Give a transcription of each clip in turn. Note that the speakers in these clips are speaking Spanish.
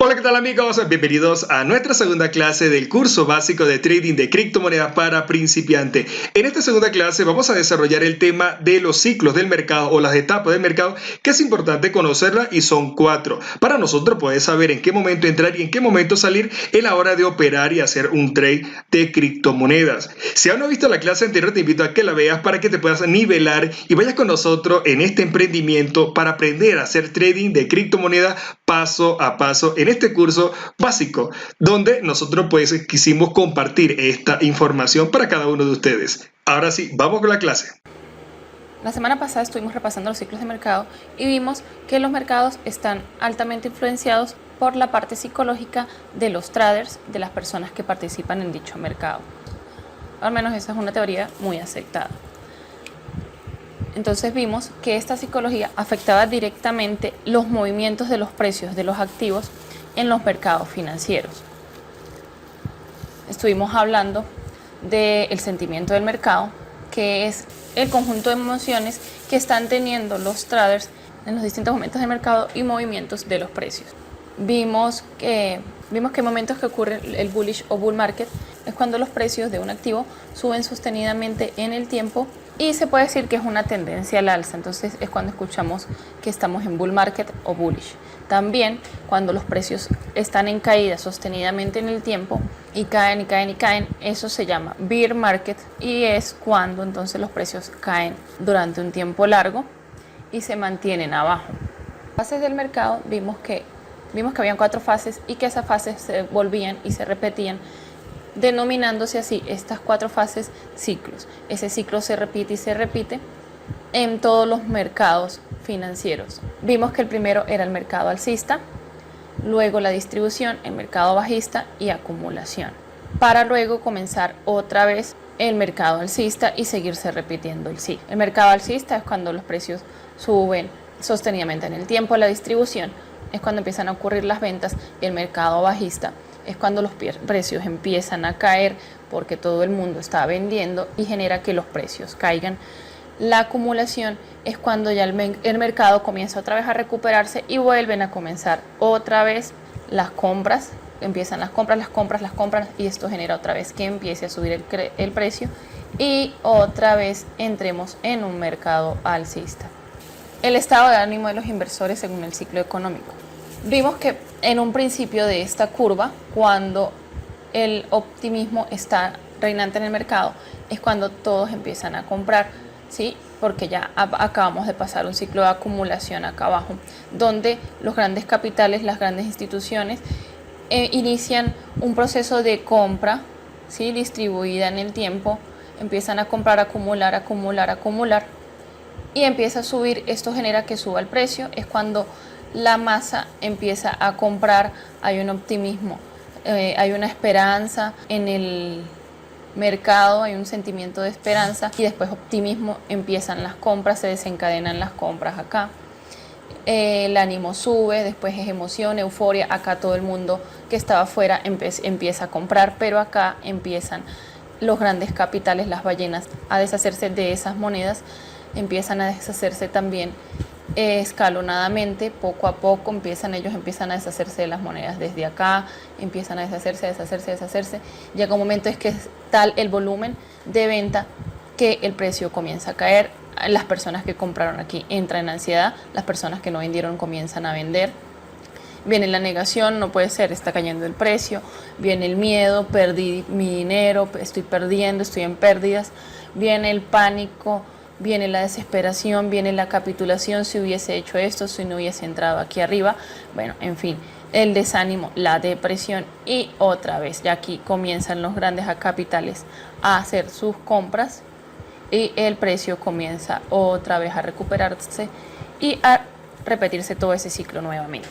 Hola, ¿qué tal amigos? Bienvenidos a nuestra segunda clase del curso básico de trading de criptomonedas para principiantes. En esta segunda clase vamos a desarrollar el tema de los ciclos del mercado o las etapas del mercado, que es importante conocerlas y son 4. Para nosotros poder saber en qué momento entrar y en qué momento salir en la hora de operar y hacer un trade de criptomonedas. Si aún no has visto la clase anterior, te invito a que la veas para que te puedas nivelar y vayas con nosotros en este emprendimiento para aprender a hacer trading de criptomonedas paso a paso en este curso básico, donde nosotros pues quisimos compartir esta información para cada uno de ustedes. Ahora sí, vamos con la clase. La semana pasada estuvimos repasando los ciclos de mercado y vimos que los mercados están altamente influenciados por la parte psicológica de los traders, de las personas que participan en dicho mercado. Al menos esa es una teoría muy aceptada. Entonces vimos que esta psicología afectaba directamente los movimientos de los precios de los activos en los mercados financieros. Estuvimos hablando del sentimiento del mercado, que es el conjunto de emociones que están teniendo los traders en los distintos momentos del mercado y movimientos de los precios. Vimos que hay momentos que ocurre el bullish o bull market, es cuando los precios de un activo suben sostenidamente en el tiempo y se puede decir que es una tendencia al alza. Entonces es cuando escuchamos que estamos en bull market o bullish. También cuando los precios están en caída sostenidamente en el tiempo y caen y caen y caen, eso se llama bear market y es cuando entonces los precios caen durante un tiempo largo y se mantienen abajo. Fases del mercado vimos que habían 4 fases y que esas fases se volvían y se repetían, denominándose así estas 4 fases ciclos. Ese ciclo se repite y se repite en todos los mercados financieros. Vimos que el primero era el mercado alcista, luego la distribución, el mercado bajista y acumulación, para luego comenzar otra vez el mercado alcista y seguirse repitiendo el ciclo. El mercado alcista es cuando los precios suben sostenidamente en el tiempo, la distribución es cuando empiezan a ocurrir las ventas y el mercado bajista es cuando los precios empiezan a caer porque todo el mundo está vendiendo y genera que los precios caigan. La acumulación es cuando ya el mercado comienza otra vez a recuperarse y vuelven a comenzar otra vez las compras. Empiezan las compras y esto genera otra vez que empiece a subir el precio y otra vez entremos en un mercado alcista. El estado de ánimo de los inversores según el ciclo económico. Vimos que en un principio de esta curva, cuando el optimismo está reinante en el mercado, es cuando todos empiezan a comprar, ¿sí? Porque ya acabamos de pasar un ciclo de acumulación acá abajo, donde los grandes capitales, las grandes instituciones, inician un proceso de compra, ¿sí? Distribuida en el tiempo, empiezan a comprar, acumular, y empieza a subir. Esto genera que suba el precio, es cuando la masa empieza a comprar, hay un optimismo, hay una esperanza en el mercado, hay un sentimiento de esperanza y después optimismo, empiezan las compras, se desencadenan las compras acá. El ánimo sube, después es emoción, euforia, acá todo el mundo que estaba afuera empieza a comprar, pero acá empiezan los grandes capitales, las ballenas, a deshacerse de esas monedas, empiezan a deshacerse también escalonadamente, poco a poco empiezan a deshacerse de las monedas desde acá, empiezan a deshacerse, llega un momento es que es tal el volumen de venta que el precio comienza a caer, las personas que compraron aquí entran en ansiedad, las personas que no vendieron comienzan a vender, viene la negación, no puede ser, está cayendo el precio, viene el miedo, perdí mi dinero, estoy perdiendo, estoy en pérdidas, viene el pánico, viene la desesperación, viene la capitulación, si hubiese hecho esto, si no hubiese entrado aquí arriba, bueno, en fin, el desánimo, la depresión y otra vez, ya aquí comienzan los grandes capitales a hacer sus compras y el precio comienza otra vez a recuperarse y a repetirse todo ese ciclo nuevamente.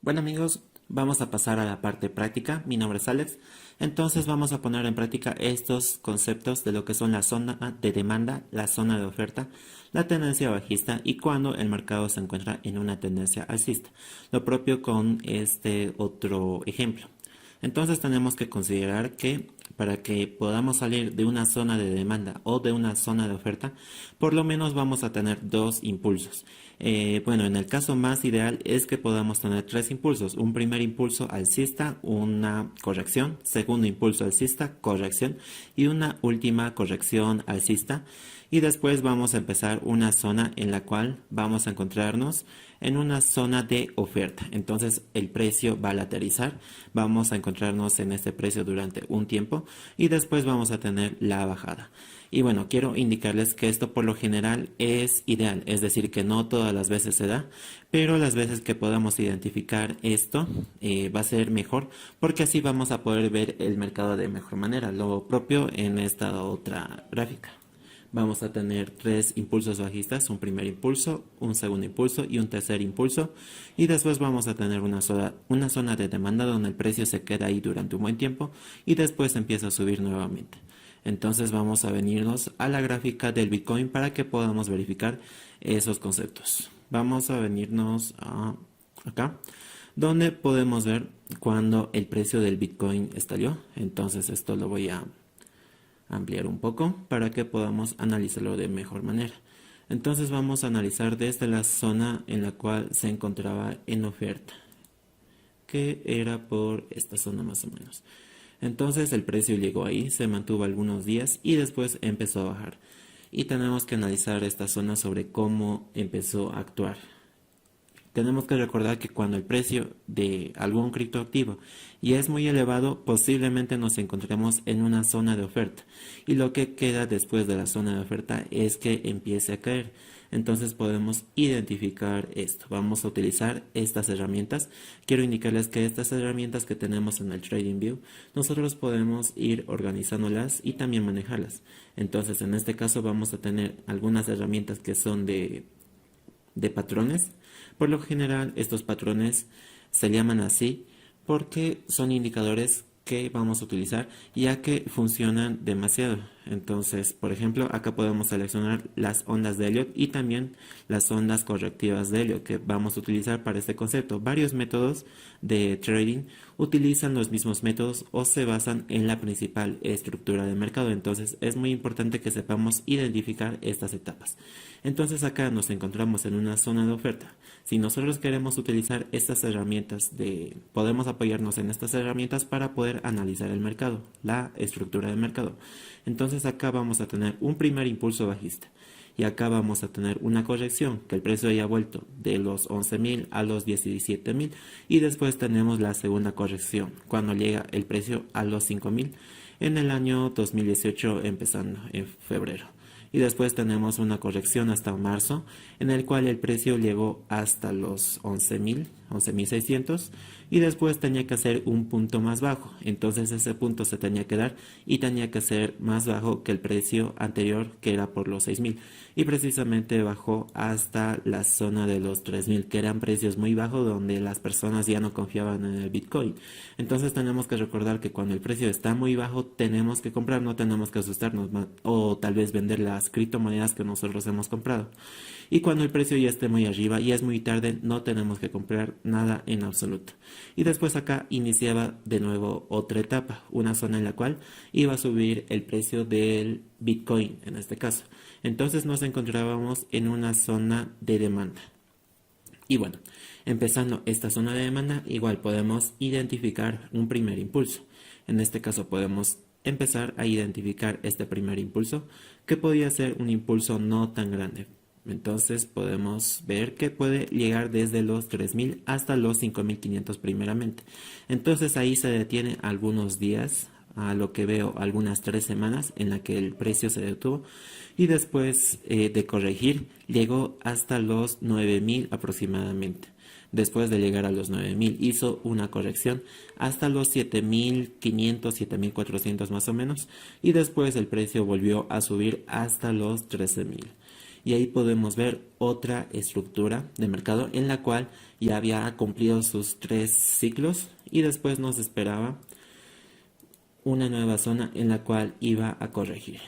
Bueno amigos, vamos a pasar a la parte práctica. Mi nombre es Alex. Entonces vamos a poner en práctica estos conceptos de lo que son la zona de demanda, la zona de oferta, la tendencia bajista y cuando el mercado se encuentra en una tendencia alcista. Lo propio con este otro ejemplo. Entonces tenemos que considerar que para que podamos salir de una zona de demanda o de una zona de oferta, por lo menos vamos a tener dos impulsos. Bueno, en el caso más ideal es que podamos tener tres impulsos. Un primer impulso alcista, una corrección, segundo impulso alcista, corrección y una última corrección alcista. Y después vamos a empezar una zona en la cual vamos a encontrarnos en una zona de oferta. Entonces el precio va a lateralizar, vamos a encontrarnos en este precio durante un tiempo y después vamos a tener la bajada. Y bueno, quiero indicarles que esto por lo general es ideal, es decir, que no todas las veces se da, pero las veces que podamos identificar esto va a ser mejor porque así vamos a poder ver el mercado de mejor manera. Lo propio en esta otra gráfica. Vamos a tener tres impulsos bajistas, un primer impulso, un segundo impulso y un tercer impulso. Y después vamos a tener una zona de demanda donde el precio se queda ahí durante un buen tiempo y después empieza a subir nuevamente. Entonces vamos a venirnos a la gráfica del Bitcoin para que podamos verificar esos conceptos. Vamos a venirnos acá, donde podemos ver cuando el precio del Bitcoin estalló. Entonces esto lo voy a ampliar un poco para que podamos analizarlo de mejor manera. Entonces vamos a analizar desde la zona en la cual se encontraba en oferta, que era por esta zona más o menos. Entonces el precio llegó ahí, se mantuvo algunos días y después empezó a bajar. Y tenemos que analizar esta zona sobre cómo empezó a actuar. Tenemos que recordar que cuando el precio de algún criptoactivo ya es muy elevado, posiblemente nos encontremos en una zona de oferta. Y lo que queda después de la zona de oferta es que empiece a caer. Entonces podemos identificar esto. Vamos a utilizar estas herramientas. Quiero indicarles que estas herramientas que tenemos en el TradingView, nosotros podemos ir organizándolas y también manejarlas. Entonces en este caso vamos a tener algunas herramientas que son de patrones. Por lo general estos patrones se llaman así porque son indicadores que vamos a utilizar ya que funcionan demasiado. Entonces, por ejemplo, acá podemos seleccionar las ondas de Elliott y también las ondas correctivas de Elliott que vamos a utilizar para este concepto. Varios métodos de trading utilizan los mismos métodos o se basan en la principal estructura del mercado. Entonces, es muy importante que sepamos identificar estas etapas. Entonces, acá nos encontramos en una zona de oferta. Si nosotros queremos utilizar estas herramientas, podemos apoyarnos en estas herramientas para poder analizar el mercado, la estructura del mercado. Entonces acá vamos a tener un primer impulso bajista y acá vamos a tener una corrección que el precio haya vuelto de los 11.000 a los 17.000 y después tenemos la segunda corrección cuando llega el precio a los 5.000 en el año 2018 empezando en febrero. Y después tenemos una corrección hasta marzo, en el cual el precio llegó hasta los 11.000, 11.600, y después tenía que hacer un punto más bajo. Entonces ese punto se tenía que dar y tenía que ser más bajo que el precio anterior, que era por los 6.000. Y precisamente bajó hasta la zona de los 3.000, que eran precios muy bajos donde las personas ya no confiaban en el Bitcoin. Entonces tenemos que recordar que cuando el precio está muy bajo tenemos que comprar, no tenemos que asustarnos o tal vez vender las criptomonedas que nosotros hemos comprado. Y cuando el precio ya esté muy arriba y es muy tarde, no tenemos que comprar nada en absoluto. Y después acá iniciaba de nuevo otra etapa, una zona en la cual iba a subir el precio del Bitcoin en este caso. Entonces nos encontrábamos en una zona de demanda. Y bueno, empezando esta zona de demanda, igual podemos identificar un primer impulso. En este caso podemos empezar a identificar este primer impulso, que podía ser un impulso no tan grande. Entonces podemos ver que puede llegar desde los 3.000 hasta los 5.500 primeramente. Entonces ahí se detiene algunos días, a lo que veo algunas 3 semanas en la que el precio se detuvo y después de corregir llegó hasta los 9.000 aproximadamente. Después de llegar a los 9.000 hizo una corrección hasta los 7.500, 7.400 más o menos y después el precio volvió a subir hasta los 13.000. Y ahí podemos ver otra estructura de mercado en la cual ya había cumplido sus 3 ciclos y después nos esperaba una nueva zona en la cual iba a corregir.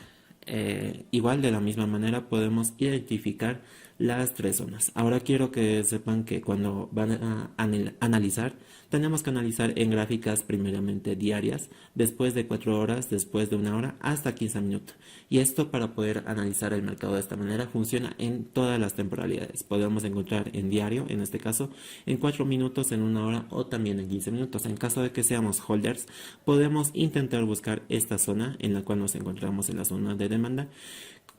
Igual de la misma manera podemos identificar las tres zonas. Ahora quiero que sepan que cuando van a analizar, tenemos que analizar en gráficas primeramente diarias, después de 4 horas, después de 1 hora, hasta 15 minutos. Y esto para poder analizar el mercado de esta manera funciona en todas las temporalidades. Podemos encontrar en diario, en este caso, en 4 minutos, en 1 hora o también en 15 minutos. En caso de que seamos holders, podemos intentar buscar esta zona en la cual nos encontramos en la zona de demanda,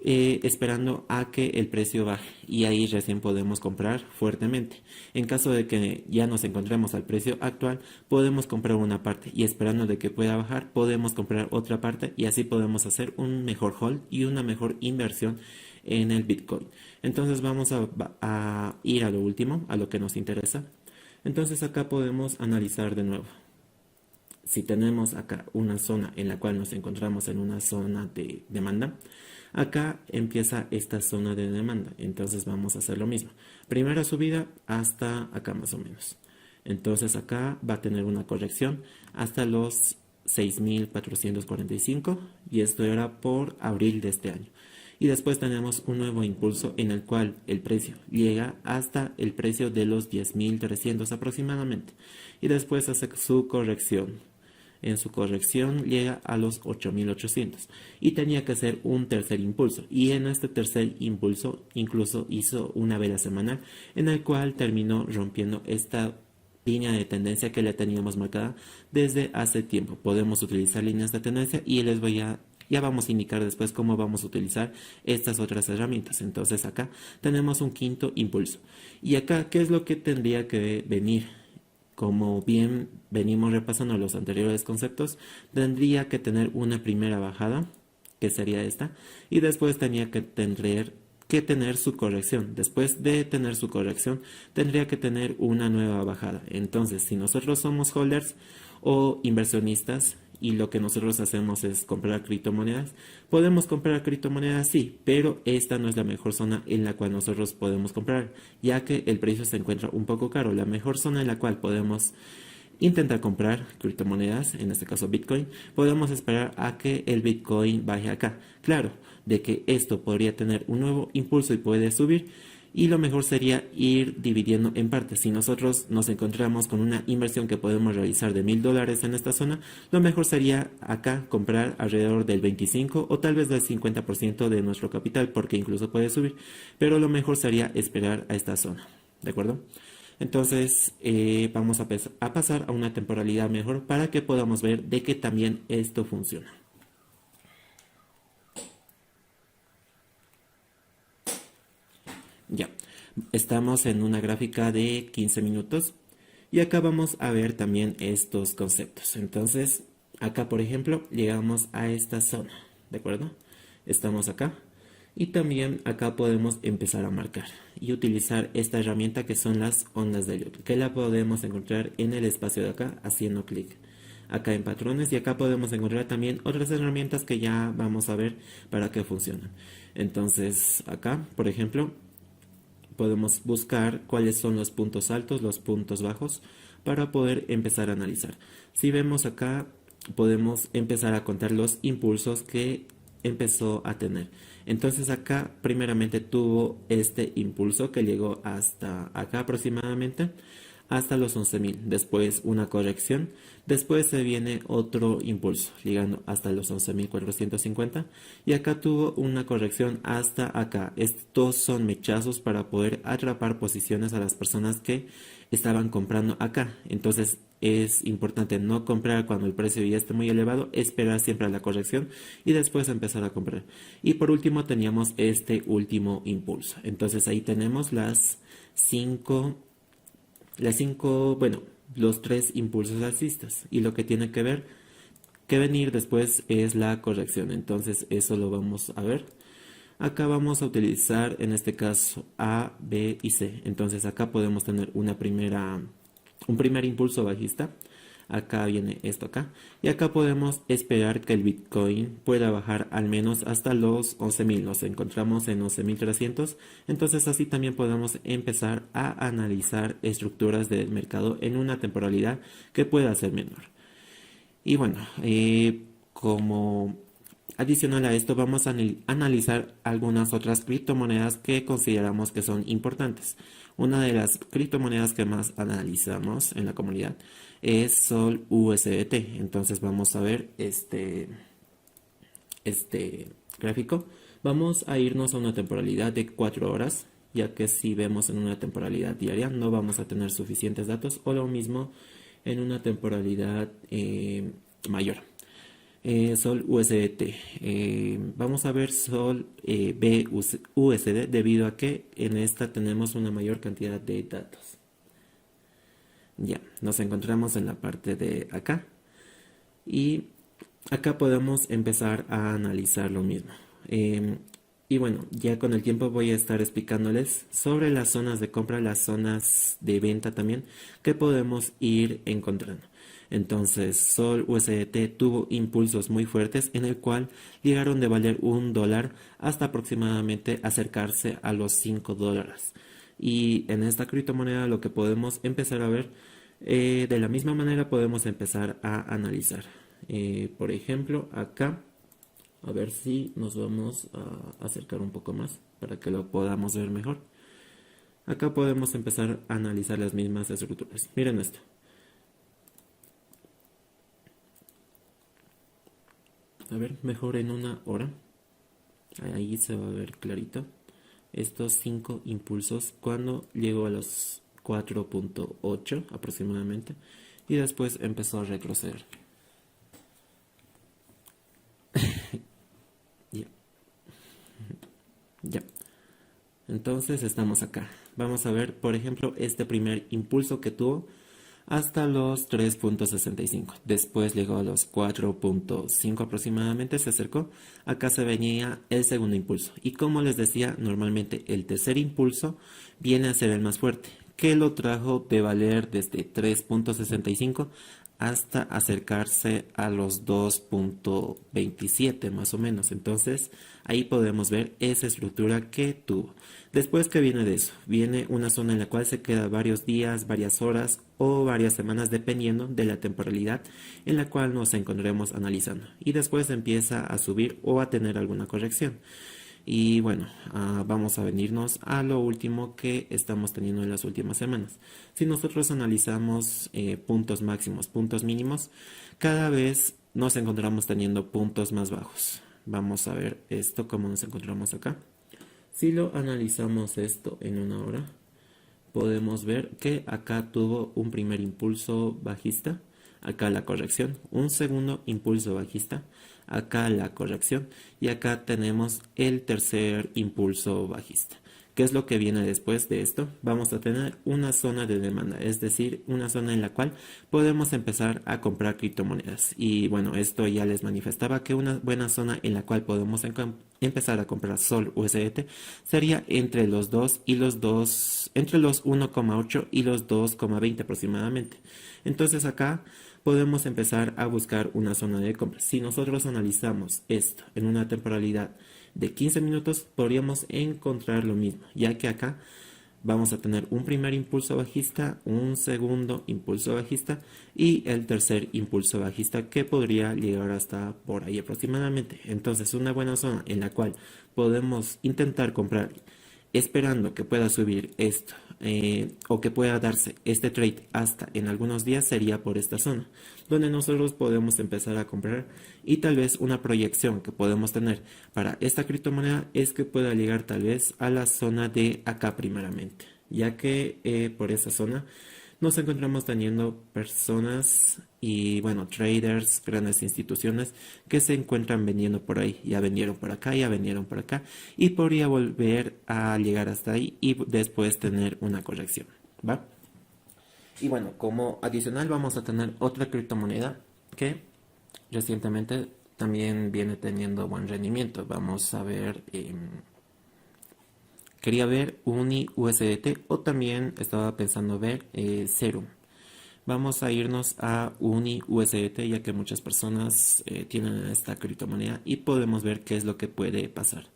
esperando a que el precio baje y ahí recién podemos comprar fuertemente. En caso de que ya nos encontremos al precio actual, podemos comprar una parte y esperando de que pueda bajar, podemos comprar otra parte y así podemos hacer un mejor hold y una mejor inversión en el Bitcoin. Entonces vamos a ir a lo último, a lo que nos interesa. Entonces acá podemos analizar de nuevo. Si tenemos acá una zona en la cual nos encontramos en una zona de demanda, acá empieza esta zona de demanda. Entonces vamos a hacer lo mismo. Primera subida hasta acá más o menos. Entonces acá va a tener una corrección hasta los 6.445 y esto era por abril de este año. Y después tenemos un nuevo impulso en el cual el precio llega hasta el precio de los 10.300 aproximadamente. Y después hace su corrección. En su corrección llega a los 8.800 y tenía que hacer un tercer impulso, y en este tercer impulso incluso hizo una vela semanal en el cual terminó rompiendo esta línea de tendencia que la teníamos marcada desde hace tiempo. Podemos utilizar líneas de tendencia y ya vamos a indicar después cómo vamos a utilizar estas otras herramientas. Entonces acá tenemos un quinto impulso y acá ¿qué es lo que tendría que venir? Como bien venimos repasando los anteriores conceptos, tendría que tener una primera bajada, que sería esta, y después tenía que tener su corrección. Después de tener su corrección, tendría que tener una nueva bajada. Entonces, si nosotros somos holders o inversionistas, y lo que nosotros hacemos es comprar criptomonedas, podemos comprar criptomonedas, sí, pero esta no es la mejor zona en la cual nosotros podemos comprar, ya que el precio se encuentra un poco caro. La mejor zona en la cual podemos intentar comprar criptomonedas, en este caso Bitcoin, podemos esperar a que el Bitcoin baje acá. Claro, de que esto podría tener un nuevo impulso y puede subir, y lo mejor sería ir dividiendo en partes. Si nosotros nos encontramos con una inversión que podemos realizar de $1.000 en esta zona, lo mejor sería acá comprar alrededor del 25 o tal vez del 50% de nuestro capital, porque incluso puede subir, pero lo mejor sería esperar a esta zona, ¿de acuerdo? Entonces vamos a pasar a una temporalidad mejor para que podamos ver de que también esto funciona. Ya, estamos en una gráfica de 15 minutos y acá vamos a ver también estos conceptos. Entonces, acá por ejemplo, llegamos a esta zona, ¿de acuerdo? Estamos acá y también acá podemos empezar a marcar y utilizar esta herramienta que son las ondas de Elliott, que la podemos encontrar en el espacio de acá haciendo clic. Acá en patrones, y acá podemos encontrar también otras herramientas que ya vamos a ver para qué funcionan. Entonces, acá, por ejemplo, podemos buscar cuáles son los puntos altos, los puntos bajos, para poder empezar a analizar. Si vemos acá, podemos empezar a contar los impulsos que empezó a tener. Entonces acá primeramente tuvo este impulso que llegó hasta acá aproximadamente, hasta los 11.000, después una corrección, después se viene otro impulso, llegando hasta los 11.450 y acá tuvo una corrección hasta acá. Estos son mechazos para poder atrapar posiciones a las personas que estaban comprando acá. Entonces es importante no comprar cuando el precio ya esté muy elevado, esperar siempre a la corrección y después empezar a comprar. Y por último teníamos este último impulso. Entonces ahí tenemos los tres impulsos alcistas, y lo que tiene que venir después es la corrección. Entonces eso lo vamos a ver. Acá vamos a utilizar en este caso A, B y C. Entonces acá podemos tener un primer impulso bajista. Acá viene esto acá. Y acá podemos esperar que el Bitcoin pueda bajar al menos hasta los 11.000. Nos encontramos en 11.300. Entonces así también podemos empezar a analizar estructuras del mercado en una temporalidad que pueda ser menor. Y bueno, como adicional a esto, vamos a analizar algunas otras criptomonedas que consideramos que son importantes. Una de las criptomonedas que más analizamos en la comunidad es Sol USDT. Entonces vamos a ver este gráfico. Vamos a irnos a una temporalidad de 4 horas, ya que si vemos en una temporalidad diaria no vamos a tener suficientes datos, o lo mismo en una temporalidad mayor. Sol USDT. Vamos a ver Sol BUSD debido a que en esta tenemos una mayor cantidad de datos. Ya, nos encontramos en la parte de acá y acá podemos empezar a analizar lo mismo. Y bueno, ya con el tiempo voy a estar explicándoles sobre las zonas de compra, las zonas de venta también que podemos ir encontrando. Entonces, Sol USDT tuvo impulsos muy fuertes en el cual llegaron de valer $1 hasta aproximadamente acercarse a los $5. Y en esta criptomoneda lo que podemos empezar a ver, de la misma manera podemos empezar a analizar. Por ejemplo, acá, a ver si nos vamos a acercar un poco más para que lo podamos ver mejor. Acá podemos empezar a analizar las mismas estructuras. Miren esto. A ver, mejor en una hora. Ahí se va a ver clarito. Estos 5 impulsos cuando llegó a los 4.8 aproximadamente. Y después empezó a retroceder. Ya. Entonces estamos acá. Vamos a ver, por ejemplo, este primer impulso que tuvo hasta los 3.65. Después llegó a los 4.5 aproximadamente, se acercó. Acá se venía el segundo impulso. Y como les decía, normalmente el tercer impulso viene a ser el más fuerte, que lo trajo de valer desde 3.65 hasta acercarse a los 2.27 más o menos. Entonces ahí podemos ver esa estructura que tuvo. Después, que viene de eso, viene una zona en la cual se queda varios días, varias horas o varias semanas dependiendo de la temporalidad en la cual nos encontremos analizando, y después empieza a subir o a tener alguna corrección. Y bueno, vamos a venirnos a lo último que estamos teniendo en las últimas semanas. Si nosotros analizamos puntos máximos, puntos mínimos, cada vez nos encontramos teniendo puntos más bajos. Vamos a ver esto como nos encontramos acá. Si lo analizamos esto en una hora, podemos ver que acá tuvo un primer impulso bajista, acá la corrección, un segundo impulso bajista, acá la corrección, y acá tenemos el tercer impulso bajista. ¿Qué es lo que viene después de esto? Vamos a tener una zona de demanda, es decir, una zona en la cual podemos empezar a comprar criptomonedas. Y bueno, esto ya les manifestaba que una buena zona en la cual podemos empezar a comprar Sol USDT sería entre los 2 y los 2, entre los 1,8 y los 2,20 aproximadamente. Entonces acá podemos empezar a buscar una zona de compra. Si nosotros analizamos esto en una temporalidad de 15 minutos, podríamos encontrar lo mismo, ya que acá vamos a tener un primer impulso bajista, un segundo impulso bajista y el tercer impulso bajista, que podría llegar hasta por ahí aproximadamente. Entonces, una buena zona en la cual podemos intentar comprar esperando que pueda subir esto o que pueda darse este trade hasta en algunos días, sería por esta zona donde nosotros podemos empezar a comprar. Y tal vez una proyección que podemos tener para esta criptomoneda es que pueda llegar tal vez a la zona de acá primeramente, ya que por esa zona nos encontramos teniendo personas y bueno, traders, grandes instituciones que se encuentran vendiendo por ahí. Ya vendieron por acá, ya vendieron por acá, y podría volver a llegar hasta ahí y después tener una corrección, ¿va? Y bueno, como adicional vamos a tener otra criptomoneda que recientemente también viene teniendo buen rendimiento. Vamos a ver, quería ver Uni USDT, o también estaba pensando ver Serum. Vamos a irnos a Uni USDT, ya que muchas personas tienen esta criptomoneda y podemos ver qué es lo que puede pasar.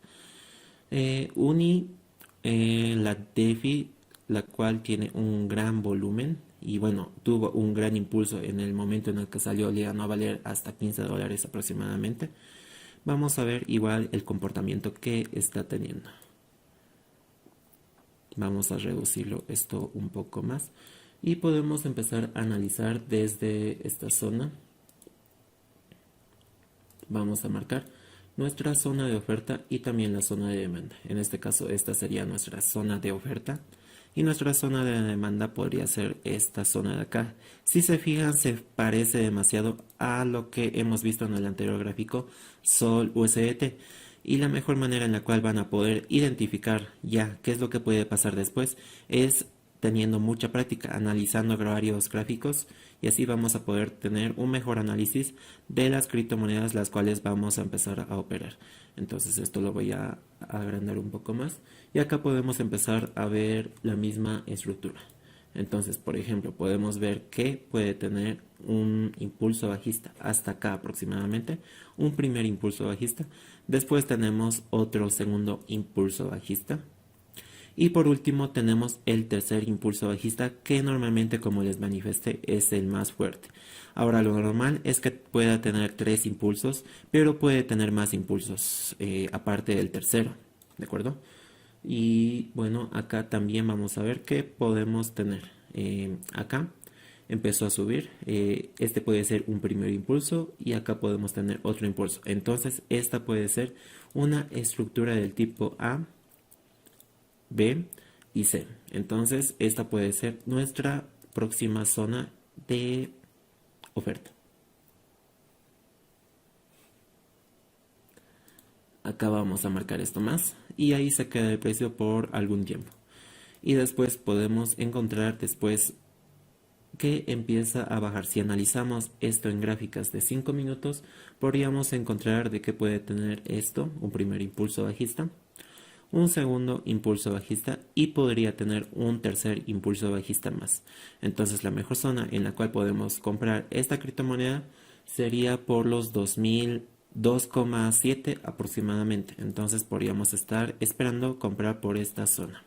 Uni, la DeFi, la cual tiene un gran volumen y bueno, tuvo un gran impulso en el momento en el que salió, llegando a valer hasta $15 aproximadamente. vamos a ver igual el comportamiento que está teniendo. Vamos a reducirlo esto un poco más y podemos empezar a analizar desde esta zona. Vamos a marcar nuestra zona de oferta y también la zona de demanda. En este caso esta sería nuestra zona de oferta y nuestra zona de demanda podría ser esta zona de acá. Si se fijan, se parece demasiado a lo que hemos visto en el anterior gráfico Sol USDT. Y la mejor manera en la cual van a poder identificar ya qué es lo que puede pasar después es teniendo mucha práctica, analizando varios gráficos, y así vamos a poder tener un mejor análisis de las criptomonedas las cuales vamos a empezar a operar. Entonces esto lo voy a agrandar un poco más y acá podemos empezar a ver la misma estructura. Entonces, por ejemplo, podemos ver que puede tener un impulso bajista hasta acá aproximadamente, un primer impulso bajista, después tenemos otro segundo impulso bajista y por último tenemos el tercer impulso bajista, que normalmente, como les manifesté, es el más fuerte. Ahora, lo normal es que pueda tener 3 impulsos, pero puede tener más impulsos aparte del tercero, ¿de acuerdo? Y bueno, acá también vamos a ver qué podemos tener. Acá empezó a subir, este puede ser un primer impulso y acá podemos tener otro impulso. Entonces esta puede ser una estructura del tipo A, B y C. Entonces esta puede ser nuestra próxima zona de oferta. Acá vamos a marcar esto más y ahí se queda el precio por algún tiempo. Y después podemos encontrar después que empieza a bajar. Si analizamos esto en gráficas de 5 minutos, podríamos encontrar de que puede tener esto, un primer impulso bajista, un segundo impulso bajista y podría tener un tercer impulso bajista más. Entonces la mejor zona en la cual podemos comprar esta criptomoneda sería por los 2,7 aproximadamente. Entonces podríamos estar esperando comprar por esta zona.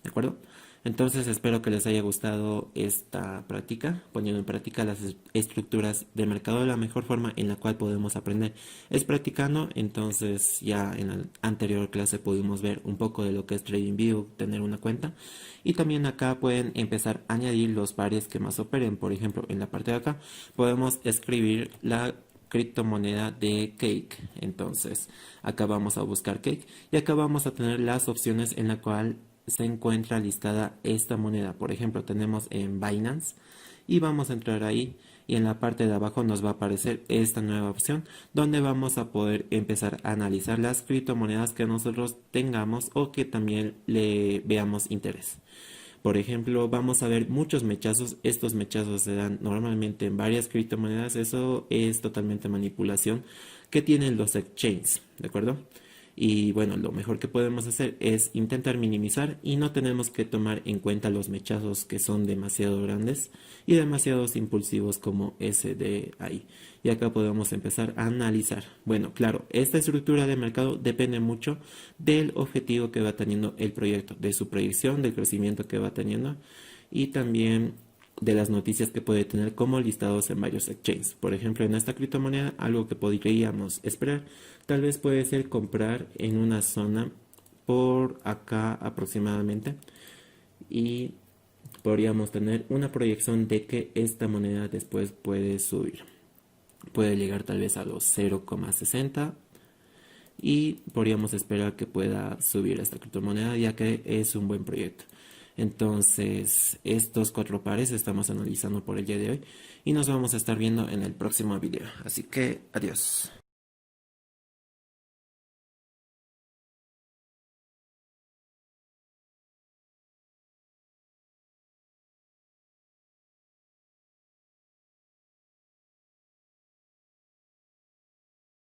¿De acuerdo? Entonces espero que les haya gustado esta práctica, poniendo en práctica las estructuras de mercado. La mejor forma en la cual podemos aprender es practicando. Entonces ya en la anterior clase pudimos ver un poco de lo que es TradingView, tener una cuenta. Y también acá pueden empezar a añadir los pares que más operen. Por ejemplo, en la parte de acá podemos escribir la criptomoneda de Cake. Entonces acá vamos a buscar Cake y acá vamos a tener las opciones en la cual se encuentra listada esta moneda. Por ejemplo, tenemos en Binance y vamos a entrar ahí y en la parte de abajo nos va a aparecer esta nueva opción donde vamos a poder empezar a analizar las criptomonedas que nosotros tengamos o que también le veamos interés. Por ejemplo, vamos a ver muchos mechazos. Estos mechazos se dan normalmente en varias criptomonedas. Eso es totalmente manipulación que tienen los exchanges, ¿de acuerdo? Y bueno, lo mejor que podemos hacer es intentar minimizar y no tenemos que tomar en cuenta los mechazos que son demasiado grandes y demasiados impulsivos como ese de ahí. Y acá podemos empezar a analizar. Bueno, claro, esta estructura de mercado depende mucho del objetivo que va teniendo el proyecto, de su proyección, del crecimiento que va teniendo y también de las noticias que puede tener como listados en varios exchanges. Por ejemplo, en esta criptomoneda, algo que podríamos esperar tal vez puede ser comprar en una zona por acá aproximadamente y podríamos tener una proyección de que esta moneda después puede subir. Puede llegar tal vez a los 0,60 y podríamos esperar que pueda subir esta criptomoneda ya que es un buen proyecto. Entonces estos 4 pares estamos analizando por el día de hoy y nos vamos a estar viendo en el próximo video. Así que adiós.